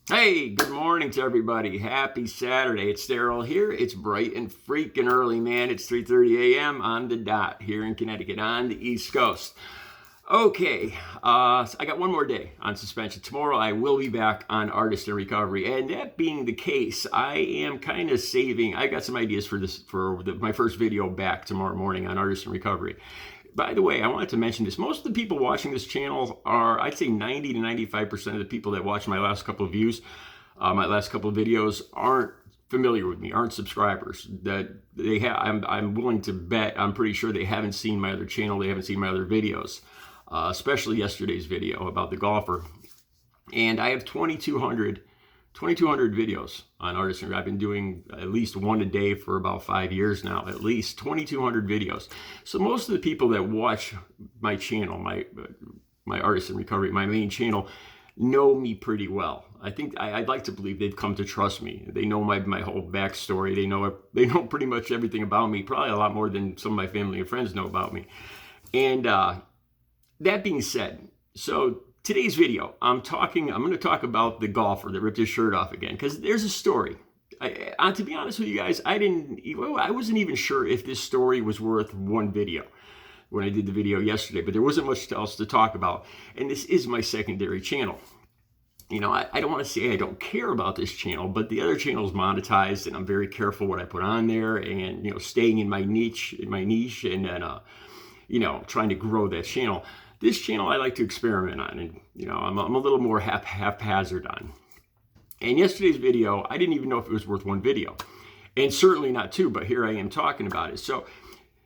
Hey, good morning to everybody. Happy Saturday. It's Daryl here. It's bright and freaking early, man. It's 3:30 a.m. on the dot here in Connecticut on the East Coast. Okay, so I got one more day on suspension. Tomorrow I will be back on Artist in Recovery. And that being the case, I am kind of saving. I got some ideas for my first video back tomorrow morning on Artist in Recovery. By the way, I wanted to mention this. Most of the people watching this channel are, I'd say 90 to 95% of the people that watch my last couple of my last couple of videos aren't familiar with me, aren't subscribers. That they have, I'm willing to bet, I'm pretty sure they haven't seen my other channel, they haven't seen my other videos, especially yesterday's video about the golfer. And I have 2,200 videos on Artist. I've been doing at least one a day for about 5 years now, at least 2,200 videos. So most of the people that watch my channel, my Artist in Recovery, my main channel, know me pretty well. I think I'd like to believe they've come to trust me. They know my whole backstory. They know pretty much everything about me, probably a lot more than some of my family and friends know about me. And that being said, so today's video, I'm going to talk about the golfer that ripped his shirt off again, because there's a story. To be honest with you guys, I wasn't even sure if this story was worth one video when I did the video yesterday, but there wasn't much else to talk about. And this is my secondary channel. You know, I don't want to say I don't care about this channel, but the other channel is monetized, and I'm very careful what I put on there, and, you know, staying in my niche, and then, you know, trying to grow that channel. This channel I like to experiment on, and, you know, I'm a little more haphazard on. And yesterday's video, I didn't even know if it was worth one video, and certainly not two, but here I am talking about it. So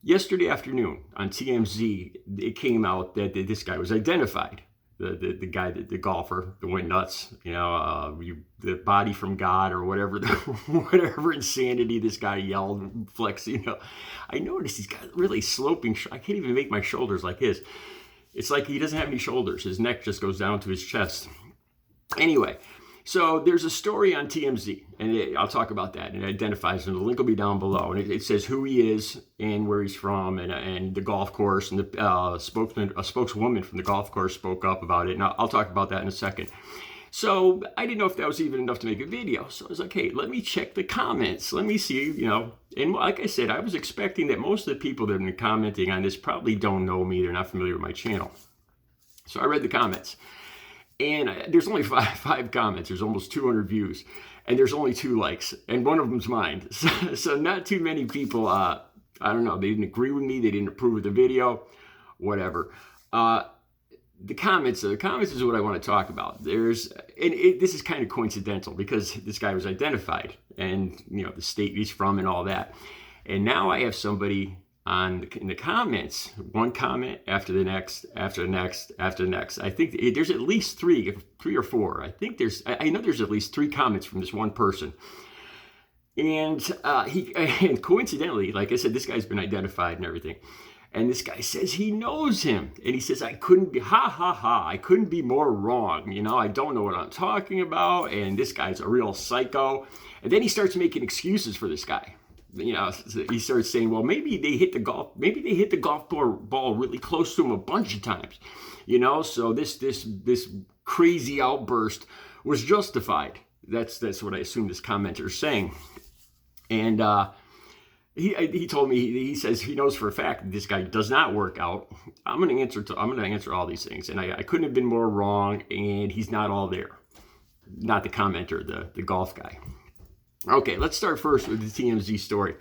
yesterday afternoon on TMZ, it came out that this guy was identified. The guy, the golfer, the went nuts, you know, the body from God or whatever, whatever insanity this guy yelled, flex, you know. I noticed he's got really sloping, I can't even make my shoulders like his. It's like he doesn't have any shoulders. His neck just goes down to his chest. Anyway, so there's a story on TMZ, and I'll talk about that. And it identifies him. The link will be down below, and it says who he is and where he's from, and the golf course. And a spokeswoman from the golf course spoke up about it. And I'll talk about that in a second. So I didn't know if that was even enough to make a video. So I was like, hey, let me check the comments. Let me see, you know. And like I said, I was expecting that most of the people that have been commenting on this probably don't know me. They're not familiar with my channel. So I read the comments. And there's only five comments. There's almost 200 views. And there's only 2 likes. And one of them's mine. So not too many people, I don't know, they didn't agree with me. They didn't approve of the video, whatever. The comments is what I want to talk about. This is kind of coincidental because this guy was identified, and, you know, the state he's from and all that. And now I have somebody in the comments, one comment after the next, after the next, after the next. I think there's at least three or four. I know there's at least 3 comments from this one person. And and coincidentally, like I said, this guy's been identified and everything. And this guy says he knows him. And he says, I couldn't be more wrong. You know, I don't know what I'm talking about. And this guy's a real psycho. And then he starts making excuses for this guy. You know, he starts saying, well, maybe they hit the golf ball really close to him a bunch of times. You know, so this crazy outburst was justified. That's what I assume this commenter is saying. And he told me, he says he knows for a fact that this guy does not work out. I'm going to answer all these things, and I couldn't have been more wrong. And he's not all there, not the commenter, the golf guy. Okay, let's start first with the TMZ story.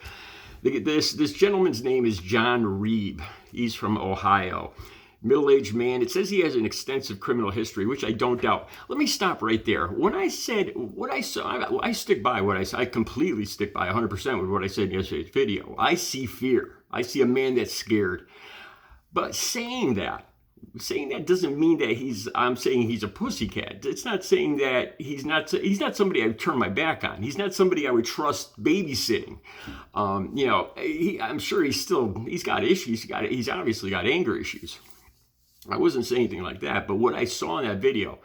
This gentleman's name is John Reeb. He's from Ohio. Middle-aged man. It says he has an extensive criminal history, which I don't doubt. Let me stop right there. When I said what I saw, I stick by what I said. I completely stick by 100% with what I said in yesterday's video. I see fear. I see a man that's scared. But saying that doesn't mean that I'm saying he's a pussycat. It's not saying that he's not somebody I would turn my back on. He's not somebody I would trust babysitting. You know, I'm sure he's got issues. He's obviously got anger issues. I wasn't saying anything like that, but what I saw in that video,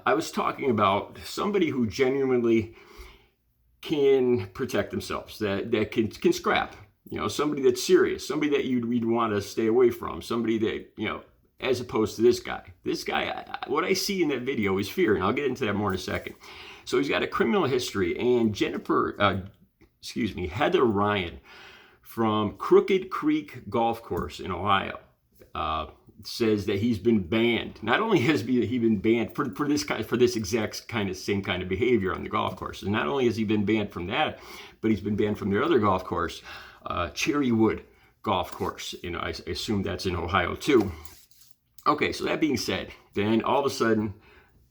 I was talking about somebody who genuinely can protect themselves, that can scrap. You know, somebody that's serious, somebody that you'd want to stay away from, somebody that, you know, as opposed to this guy. This guy, what I see in that video is fear, and I'll get into that more in a second. So he's got a criminal history, and Heather Ryan from Crooked Creek Golf Course in Ohio says that he's been banned. Not only has he been banned for this exact same kind of behavior on the golf course, and not only has he been banned from that, but he's been banned from their other golf course, Cherrywood Golf Course. I assume that's in Ohio too. Okay, so that being said, then all of a sudden,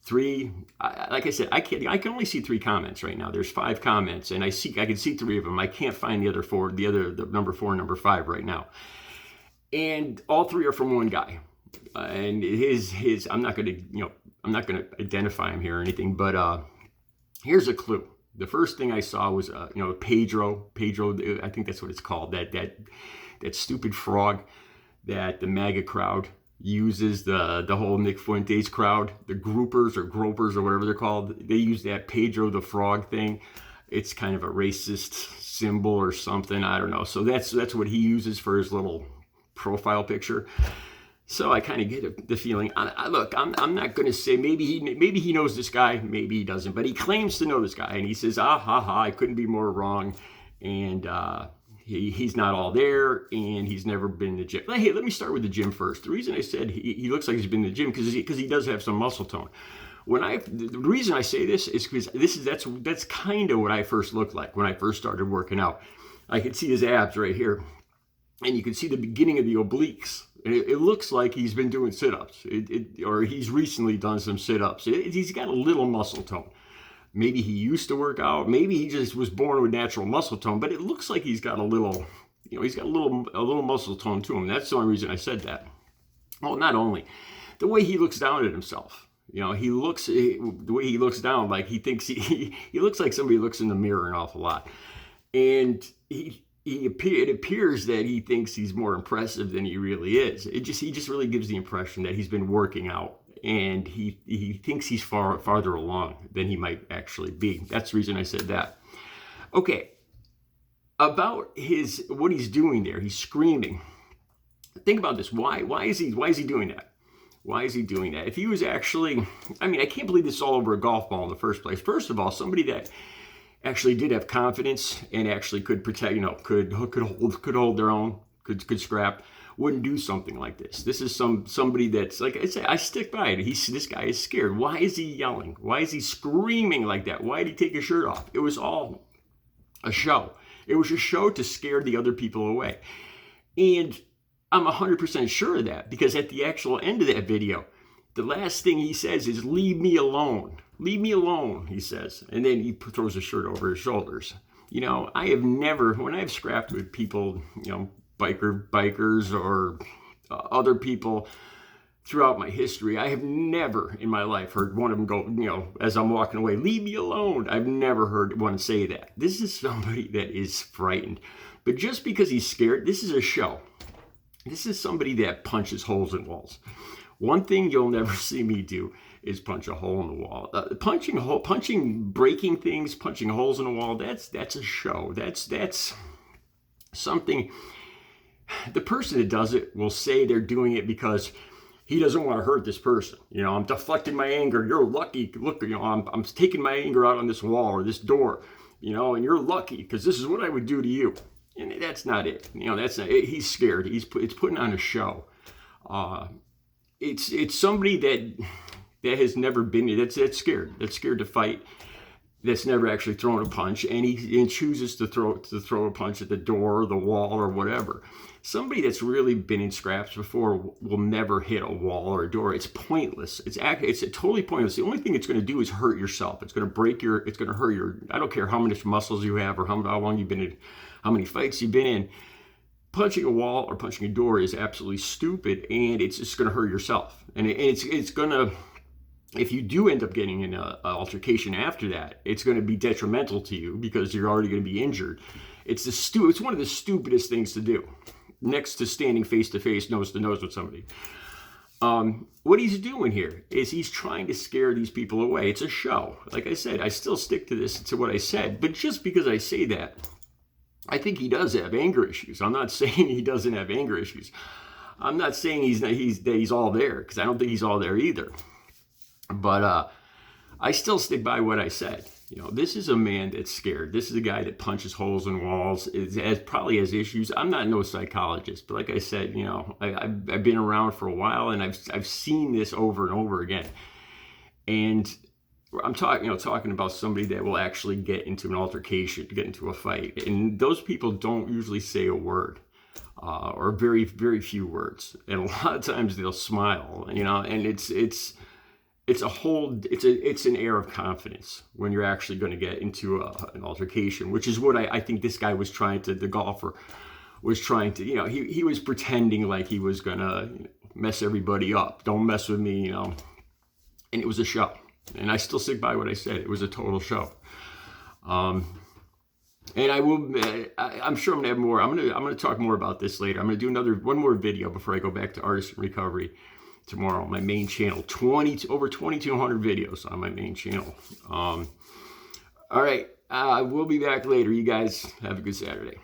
like I said, I can only see 3 comments right now. There's 5 comments, and I can see 3 of them. I can't find the other 4, the number 4 and number 5 right now. And all 3 are from one guy. And his I'm not gonna identify him here or anything, but here's a clue. The first thing I saw was Pedro, I think that's what it's called, that stupid frog that the MAGA crowd uses, the whole Nick Fuentes crowd, the groupers or gropers or whatever they're called. They use that Pedro the frog thing. It's kind of a racist symbol or something, I don't know. So that's what he uses for his little profile picture. So I kind of get the feeling. Look, I'm not going to say maybe he knows this guy, maybe he doesn't, but he claims to know this guy, and he says, I couldn't be more wrong, and he's not all there, and he's never been in the gym. Hey, let me start with the gym first. The reason I said he looks like he's been in the gym because he does have some muscle tone. The reason I say this is because that's kind of what I first looked like when I first started working out. I could see his abs right here, and you can see the beginning of the obliques. It looks like he's been doing sit-ups, or he's recently done some sit-ups. He's got a little muscle tone. Maybe he used to work out. Maybe he just was born with natural muscle tone. But it looks like he's got a little muscle tone to him. That's the only reason I said that. Well, not only the way he looks down at himself. The way he looks down, like he thinks he looks like somebody who looks in the mirror an awful lot, and it appears that he thinks he's more impressive than he really is. He just really gives the impression that he's been working out, and he thinks he's farther along than he might actually be. That's the reason I said that. Okay, about what he's doing there. He's screaming. Think about this. Why is he doing that? Why is he doing that? If he was actually, I can't believe this is all over a golf ball in the first place. First of all, somebody that actually did have confidence and actually could protect, could hold their own, could scrap, wouldn't do something like this. This is somebody that's, like I say, I stick by it. This guy is scared. Why is he yelling? Why is he screaming like that? Why did he take his shirt off? It was all a show. It was a show to scare the other people away. And I'm 100% sure of that, because at the actual end of that video, the last thing he says is, "Leave me alone. Leave me alone," he says. And then he throws his shirt over his shoulders. I have never, when I've scrapped with people, bikers or other people throughout my history, I have never in my life heard one of them go, as I'm walking away, "Leave me alone." I've never heard one say that. This is somebody that is frightened. But just because he's scared, this is a show. This is somebody that punches holes in walls. One thing you'll never see me do is punch a hole in the wall. Breaking things, punching holes in the wall, that's a show. That's something. The person that does it will say they're doing it because he doesn't want to hurt this person. I'm deflecting my anger. You're lucky. Look, I'm taking my anger out on this wall or this door, and you're lucky because this is what I would do to you. And that's not it. That's not it. He's scared. It's putting on a show. It's somebody that has never been, that's scared. That's scared to fight. That's never actually thrown a punch, and he chooses to throw a punch at the door or the wall or whatever. Somebody that's really been in scraps before will never hit a wall or a door. It's pointless. It's totally pointless. The only thing it's going to do is hurt yourself. It's going to hurt your. I don't care how many muscles you have or how long you've been in, how many fights you've been in. Punching a wall or punching a door is absolutely stupid, and it's just going to hurt yourself. And it's going to. If you do end up getting in an altercation after that, it's going to be detrimental to you because you're already going to be injured. It's one of the stupidest things to do, next to standing face to face, nose to nose with somebody. What he's doing here is he's trying to scare these people away. It's a show. Like I said, I still stick to what I said, but just because I say that, I think he does have anger issues. I'm not saying he doesn't have anger issues. I'm not saying he's all there, because I don't think he's all there either. But I still stick by what I said. You know, this is a man that's scared. This is a guy that punches holes in walls. Probably has issues. I'm not no psychologist, but like I said, you know, I've been around for a while, and I've seen this over and over again. And I'm talking about somebody that will actually get into an altercation, get into a fight, and those people don't usually say a word, or very, very few words, and a lot of times they'll smile, you know, and it's an air of confidence when you're actually going to get into an altercation, which is what I think this guy was trying to, the golfer was trying to, you know, he was pretending like he was going to mess everybody up. Don't mess with me, you know, and it was a show. And I still stick by what I said. It was a total show. And I'm sure I'm gonna have more. I'm gonna talk more about this later. I'm gonna do one more video before I go back to Artist in Recovery tomorrow on my main channel. Over 2,200 videos on my main channel. All right, we'll be back later. You guys have a good Saturday.